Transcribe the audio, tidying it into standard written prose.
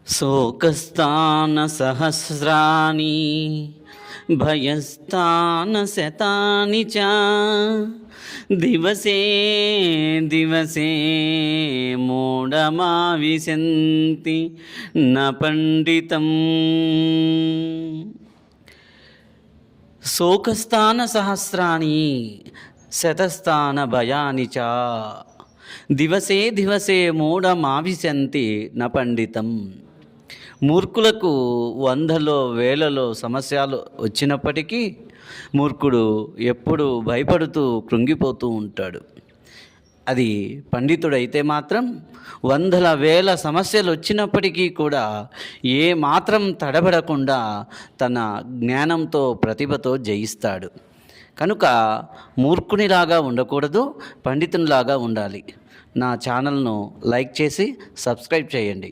శోకస్థాన సహస్రాణి భయస్థాన శతాని చ దివసే దివసే మూఢమా విశంతి న పండితం. శోకస్థాన సహస్రాణి శతస్థాన భయాని చ దివసే దివసే మూఢమావిశంతి న పండితం. మూర్ఖులకు వందలో వేలలో సమస్యలు వచ్చినప్పటికీ మూర్ఖుడు ఎప్పుడు భయపడుతూ కృంగిపోతూ ఉంటాడు. అది పండితుడైతే మాత్రం వందల వేల సమస్యలు వచ్చినప్పటికీ కూడా ఏ మాత్రం తడబడకుండా తన జ్ఞానంతో ప్రతిభతో జయిస్తాడు. కనుక మూర్ఖునిలాగా ఉండకూడదు, పండితునిలాగా ఉండాలి. నా ఛానల్ను లైక్ చేసి సబ్స్క్రైబ్ చేయండి.